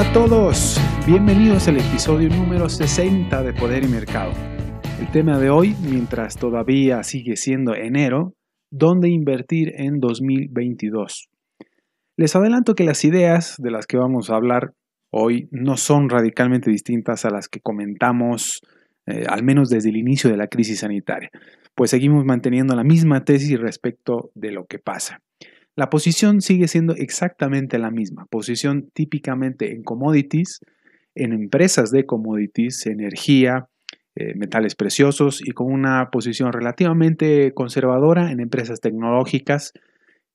Hola a todos, bienvenidos al episodio número 60 de Poder y Mercado. El tema de hoy, mientras todavía sigue siendo enero, ¿dónde invertir en 2022? Les adelanto que las ideas de las que vamos a hablar hoy no son radicalmente distintas a las que comentamos, al menos desde el inicio de la crisis sanitaria, pues seguimos manteniendo la misma tesis respecto de lo que pasa. La posición sigue siendo exactamente la misma, posición típicamente en commodities, en empresas de commodities, energía, metales preciosos y con una posición relativamente conservadora en empresas tecnológicas,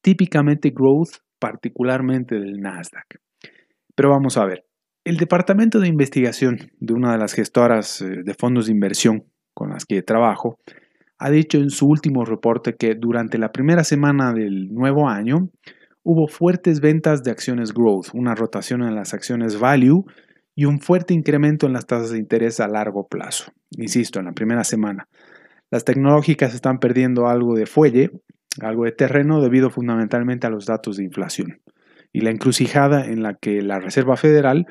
típicamente growth, particularmente del Nasdaq. Pero vamos a ver, el departamento de investigación de una de las gestoras de fondos de inversión con las que trabajo ha dicho en su último reporte que durante la primera semana del nuevo año hubo fuertes ventas de acciones growth, una rotación en las acciones value y un fuerte incremento en las tasas de interés a largo plazo. Insisto, en la primera semana. Las tecnológicas están perdiendo algo de fuelle, algo de terreno debido fundamentalmente a los datos de inflación y la encrucijada en la que la Reserva Federal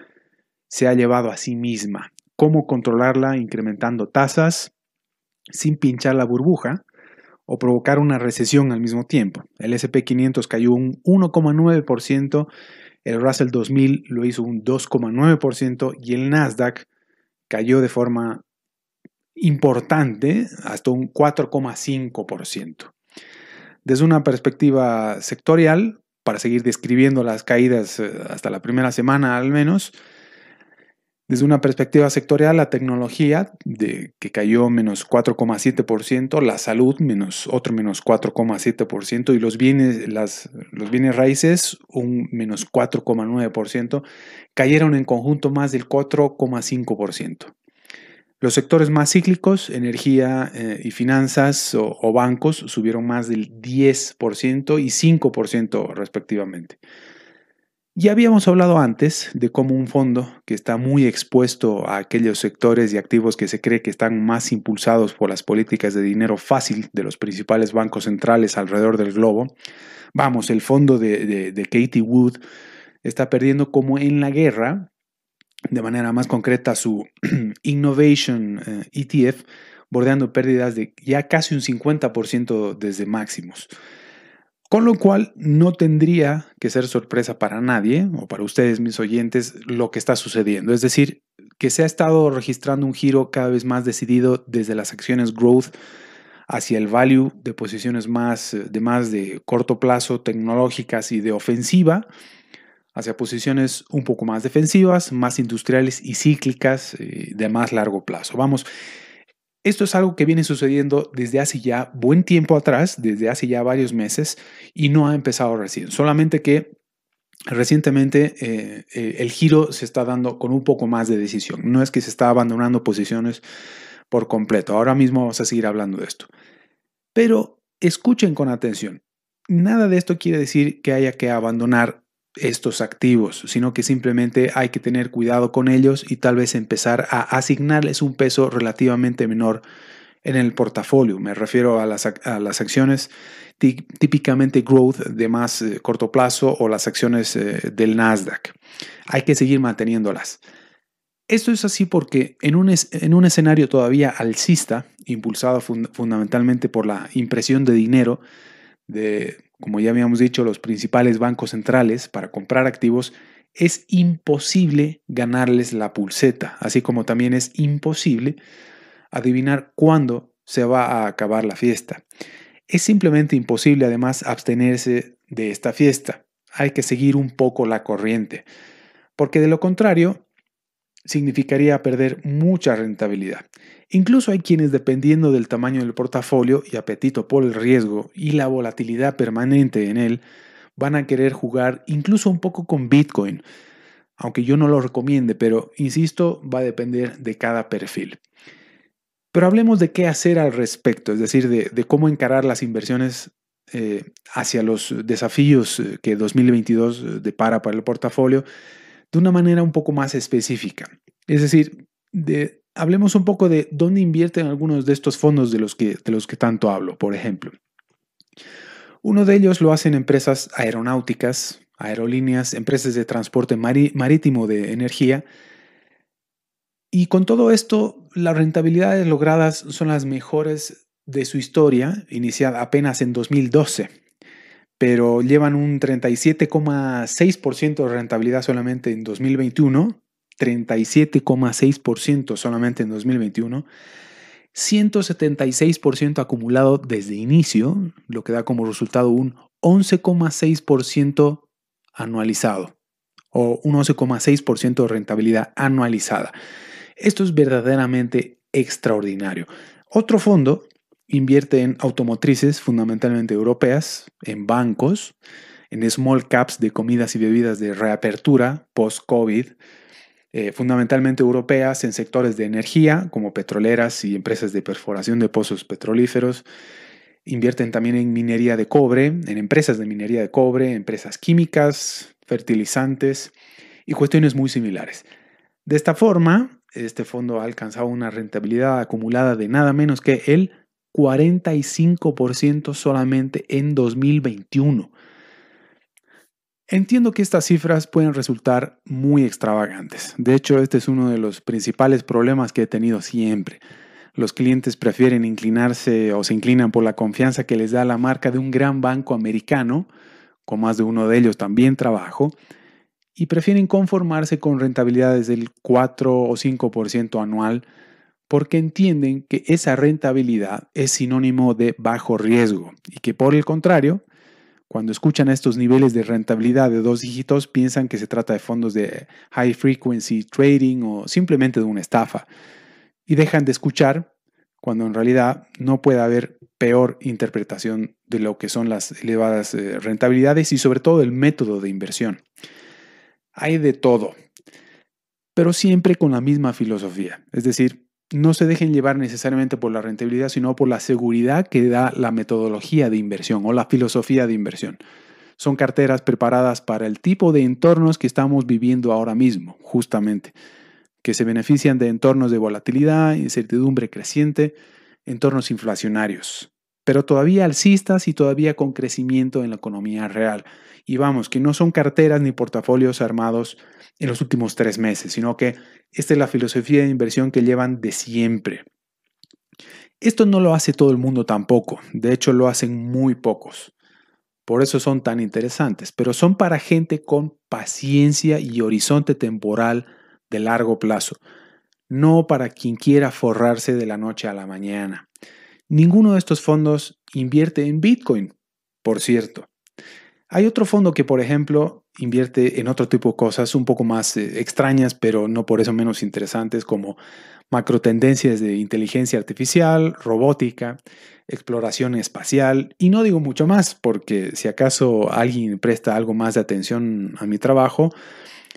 se ha llevado a sí misma. ¿Cómo controlarla incrementando tasas sin pinchar la burbuja o provocar una recesión al mismo tiempo? El S&P 500 cayó un 1,9%, el Russell 2000 lo hizo un 2,9% y el Nasdaq cayó de forma importante hasta un 4,5%. Desde una perspectiva sectorial, para seguir describiendo las caídas hasta la primera semana al menos, desde una perspectiva sectorial, la tecnología, que cayó menos 4,7%, la salud, otro menos 4,7%, y los bienes raíces, un menos 4,9%, cayeron en conjunto más del 4,5%. Los sectores más cíclicos, energía y finanzas o bancos, subieron más del 10% y 5% respectivamente. Ya habíamos hablado antes de cómo un fondo que está muy expuesto a aquellos sectores y activos que se cree que están más impulsados por las políticas de dinero fácil de los principales bancos centrales alrededor del globo, el fondo de Cathie Wood está perdiendo como en la guerra, de manera más concreta su Innovation ETF, bordeando pérdidas de ya casi un 50% desde máximos. Con lo cual no tendría que ser sorpresa para nadie o para ustedes, mis oyentes, lo que está sucediendo. Es decir, que se ha estado registrando un giro cada vez más decidido desde las acciones growth hacia el value de posiciones más de corto plazo, tecnológicas y de ofensiva, hacia posiciones un poco más defensivas, más industriales y cíclicas de más largo plazo. Esto es algo que viene sucediendo desde hace ya buen tiempo atrás, desde hace ya varios meses, y no ha empezado recién. Solamente que recientemente el giro se está dando con un poco más de decisión. No es que se está abandonando posiciones por completo. Ahora mismo vamos a seguir hablando de esto. Pero escuchen con atención. Nada de esto quiere decir que haya que abandonar estos activos, sino que simplemente hay que tener cuidado con ellos y tal vez empezar a asignarles un peso relativamente menor en el portafolio. Me refiero a las acciones típicamente growth de más corto plazo o las acciones del Nasdaq. Hay que seguir manteniéndolas. Esto es así porque en un escenario todavía alcista, impulsado fundamentalmente por la impresión de dinero de, como ya habíamos dicho, los principales bancos centrales para comprar activos, es imposible ganarles la pulseta, así como también es imposible adivinar cuándo se va a acabar la fiesta. Es simplemente imposible, además, abstenerse de esta fiesta. Hay que seguir un poco la corriente, porque de lo contrario significaría perder mucha rentabilidad. Incluso hay quienes, dependiendo del tamaño del portafolio y apetito por el riesgo y la volatilidad permanente en él, van a querer jugar incluso un poco con Bitcoin, aunque yo no lo recomiende, pero insisto, va a depender de cada perfil. Pero hablemos de qué hacer al respecto, es decir, de cómo encarar las inversiones hacia los desafíos que 2022 depara para el portafolio de una manera un poco más específica. Es decir, hablemos un poco de dónde invierten algunos de estos fondos de los que tanto hablo, por ejemplo. Uno de ellos lo hacen empresas aeronáuticas, aerolíneas, empresas de transporte marítimo de energía. Y con todo esto, las rentabilidades logradas son las mejores de su historia, iniciada apenas en 2012, pero llevan un 37,6% de rentabilidad solamente en 2021, 37,6% solamente en 2021, 176% acumulado desde inicio, lo que da como resultado un 11,6% anualizado o un 11,6% de rentabilidad anualizada. Esto es verdaderamente extraordinario. Otro fondo invierte en automotrices fundamentalmente europeas, en bancos, en small caps de comidas y bebidas de reapertura post-COVID, fundamentalmente europeas en sectores de energía como petroleras y empresas de perforación de pozos petrolíferos. Invierten también en minería de cobre, en empresas de minería de cobre, empresas químicas, fertilizantes y cuestiones muy similares. De esta forma, este fondo ha alcanzado una rentabilidad acumulada de nada menos que el 45% solamente en 2021. Entiendo que estas cifras pueden resultar muy extravagantes. De hecho, este es uno de los principales problemas que he tenido siempre. Los clientes prefieren inclinarse o se inclinan por la confianza que les da la marca de un gran banco americano, con más de uno de ellos también trabajo, y prefieren conformarse con rentabilidades del 4 o 5% anual porque entienden que esa rentabilidad es sinónimo de bajo riesgo y que por el contrario, cuando escuchan estos niveles de rentabilidad de 2 dígitos, piensan que se trata de fondos de high frequency trading o simplemente de una estafa y dejan de escuchar cuando en realidad no puede haber peor interpretación de lo que son las elevadas rentabilidades y sobre todo el método de inversión. Hay de todo, pero siempre con la misma filosofía. Es decir, no se dejen llevar necesariamente por la rentabilidad, sino por la seguridad que da la metodología de inversión o la filosofía de inversión. Son carteras preparadas para el tipo de entornos que estamos viviendo ahora mismo, justamente, que se benefician de entornos de volatilidad, incertidumbre creciente, entornos inflacionarios, pero todavía alcistas y todavía con crecimiento en la economía real. Y vamos, que no son carteras ni portafolios armados en los últimos 3 meses, sino que esta es la filosofía de inversión que llevan de siempre. Esto no lo hace todo el mundo tampoco, de hecho lo hacen muy pocos. Por eso son tan interesantes, pero son para gente con paciencia y horizonte temporal de largo plazo, no para quien quiera forrarse de la noche a la mañana. Ninguno de estos fondos invierte en Bitcoin, por cierto. Hay otro fondo que, por ejemplo, invierte en otro tipo de cosas un poco más extrañas, pero no por eso menos interesantes, como macrotendencias de inteligencia artificial, robótica, exploración espacial, y no digo mucho más, porque si acaso alguien presta algo más de atención a mi trabajo,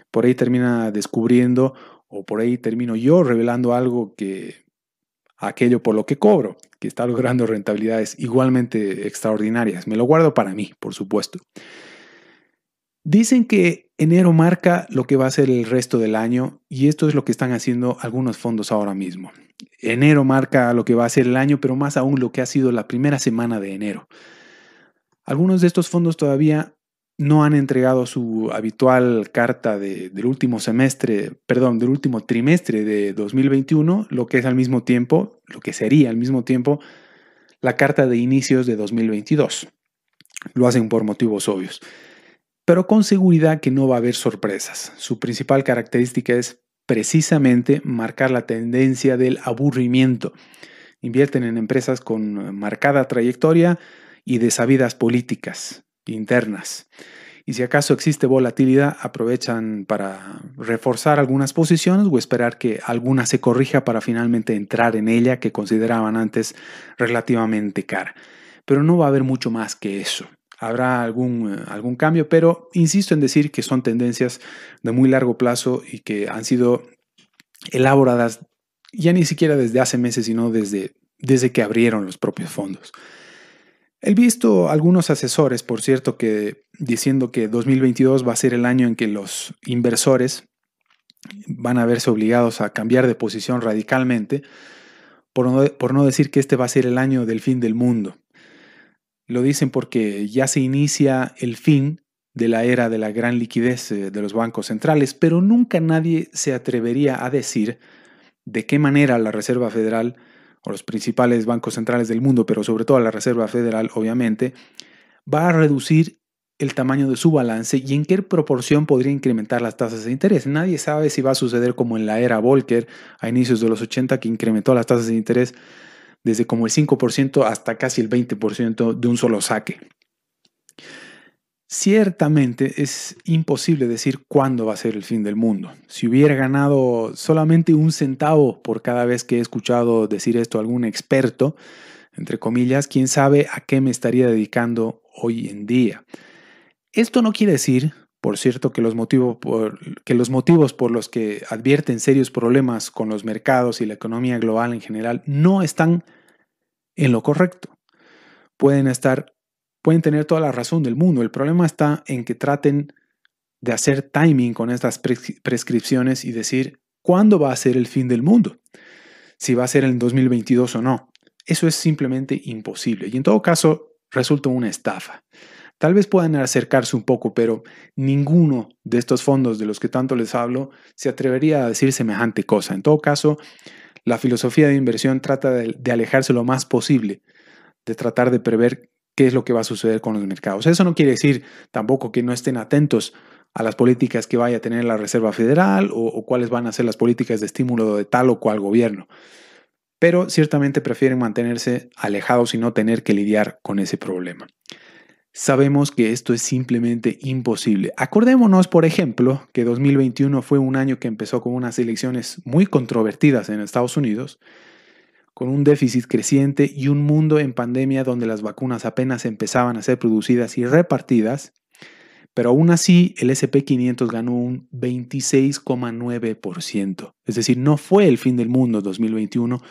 por ahí termina descubriendo o por ahí termino yo revelando algo que aquello por lo que cobro, que está logrando rentabilidades igualmente extraordinarias. Me lo guardo para mí, por supuesto. Dicen que enero marca lo que va a ser el resto del año y esto es lo que están haciendo algunos fondos ahora mismo. Enero marca lo que va a ser el año, pero más aún lo que ha sido la primera semana de enero. Algunos de estos fondos todavía no han entregado su habitual carta del último del último trimestre de 2021, lo que es al mismo tiempo, lo que sería al mismo tiempo la carta de inicios de 2022. Lo hacen por motivos obvios. Pero con seguridad que no va a haber sorpresas. Su principal característica es precisamente marcar la tendencia del aburrimiento. Invierten en empresas con marcada trayectoria y de sabidas políticas internas. Y si acaso existe volatilidad, aprovechan para reforzar algunas posiciones o esperar que alguna se corrija para finalmente entrar en ella que consideraban antes relativamente cara. Pero no va a haber mucho más que eso. Habrá algún cambio, pero insisto en decir que son tendencias de muy largo plazo y que han sido elaboradas ya ni siquiera desde hace meses, sino desde que abrieron los propios fondos. He visto algunos asesores, por cierto, que diciendo que 2022 va a ser el año en que los inversores van a verse obligados a cambiar de posición radicalmente, por no decir que este va a ser el año del fin del mundo. Lo dicen porque ya se inicia el fin de la era de la gran liquidez de los bancos centrales, pero nunca nadie se atrevería a decir de qué manera la Reserva Federal o los principales bancos centrales del mundo, pero sobre todo la Reserva Federal, obviamente, va a reducir el tamaño de su balance y en qué proporción podría incrementar las tasas de interés. Nadie sabe si va a suceder como en la era Volcker a inicios de los 80, que incrementó las tasas de interés desde como el 5% hasta casi el 20% de un solo saque. Ciertamente es imposible decir cuándo va a ser el fin del mundo. Si hubiera ganado solamente un centavo por cada vez que he escuchado decir esto a algún experto, entre comillas, quién sabe a qué me estaría dedicando hoy en día. Esto no quiere decir, por cierto, que los motivos por los que advierten serios problemas con los mercados y la economía global en general no están en lo correcto. Pueden tener toda la razón del mundo. El problema está en que traten de hacer timing con estas prescripciones y decir cuándo va a ser el fin del mundo, si va a ser en 2022 o no. Eso es simplemente imposible y en todo caso resulta una estafa. Tal vez puedan acercarse un poco, pero ninguno de estos fondos de los que tanto les hablo se atrevería a decir semejante cosa. En todo caso, la filosofía de inversión trata de alejarse lo más posible, de tratar de prever qué es lo que va a suceder con los mercados. Eso no quiere decir tampoco que no estén atentos a las políticas que vaya a tener la Reserva Federal o cuáles van a ser las políticas de estímulo de tal o cual gobierno. Pero ciertamente prefieren mantenerse alejados y no tener que lidiar con ese problema. Sabemos que esto es simplemente imposible. Acordémonos, por ejemplo, que 2021 fue un año que empezó con unas elecciones muy controvertidas en Estados Unidos, con un déficit creciente y un mundo en pandemia donde las vacunas apenas empezaban a ser producidas y repartidas, pero aún así el S&P 500 ganó un 26,9%. Es decir, no fue el fin del mundo 2021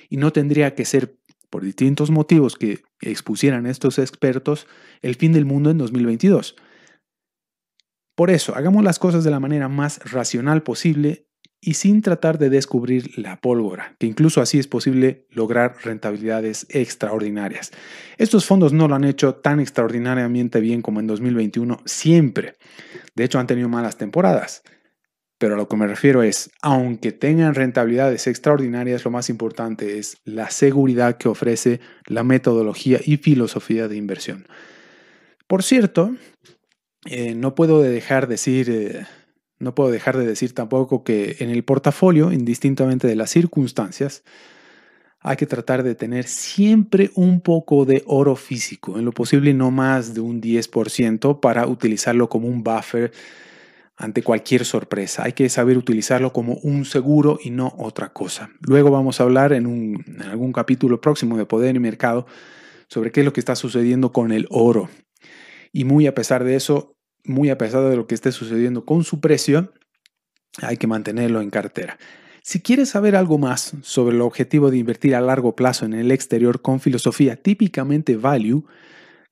y no tendría que ser, por distintos motivos que expusieran estos expertos, el fin del mundo en 2022. Por eso, hagamos las cosas de la manera más racional posible y sin tratar de descubrir la pólvora, que incluso así es posible lograr rentabilidades extraordinarias. Estos fondos no lo han hecho tan extraordinariamente bien como en 2021 siempre. De hecho, han tenido malas temporadas. Pero a lo que me refiero es, aunque tengan rentabilidades extraordinarias, lo más importante es la seguridad que ofrece la metodología y filosofía de inversión. Por cierto, no puedo dejar de decir tampoco que en el portafolio, indistintamente de las circunstancias, hay que tratar de tener siempre un poco de oro físico, en lo posible no más de un 10% para utilizarlo como un buffer ante cualquier sorpresa. Hay que saber utilizarlo como un seguro y no otra cosa. Luego vamos a hablar en algún capítulo próximo de Poder y Mercado sobre qué es lo que está sucediendo con el oro. Y muy a pesar de eso, muy a pesar de lo que esté sucediendo con su precio, hay que mantenerlo en cartera. Si quieres saber algo más sobre el objetivo de invertir a largo plazo en el exterior con filosofía típicamente value,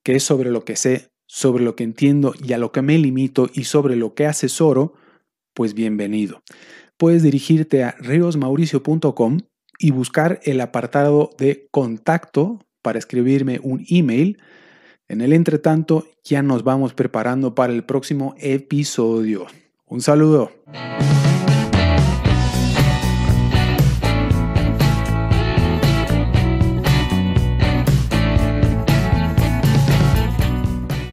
que es sobre lo que sé, sobre lo que entiendo y a lo que me limito y sobre lo que asesoro, pues bienvenido. Puedes dirigirte a riosmauricio.com y buscar el apartado de contacto para escribirme un email. En el entretanto, ya nos vamos preparando para el próximo episodio. Un saludo.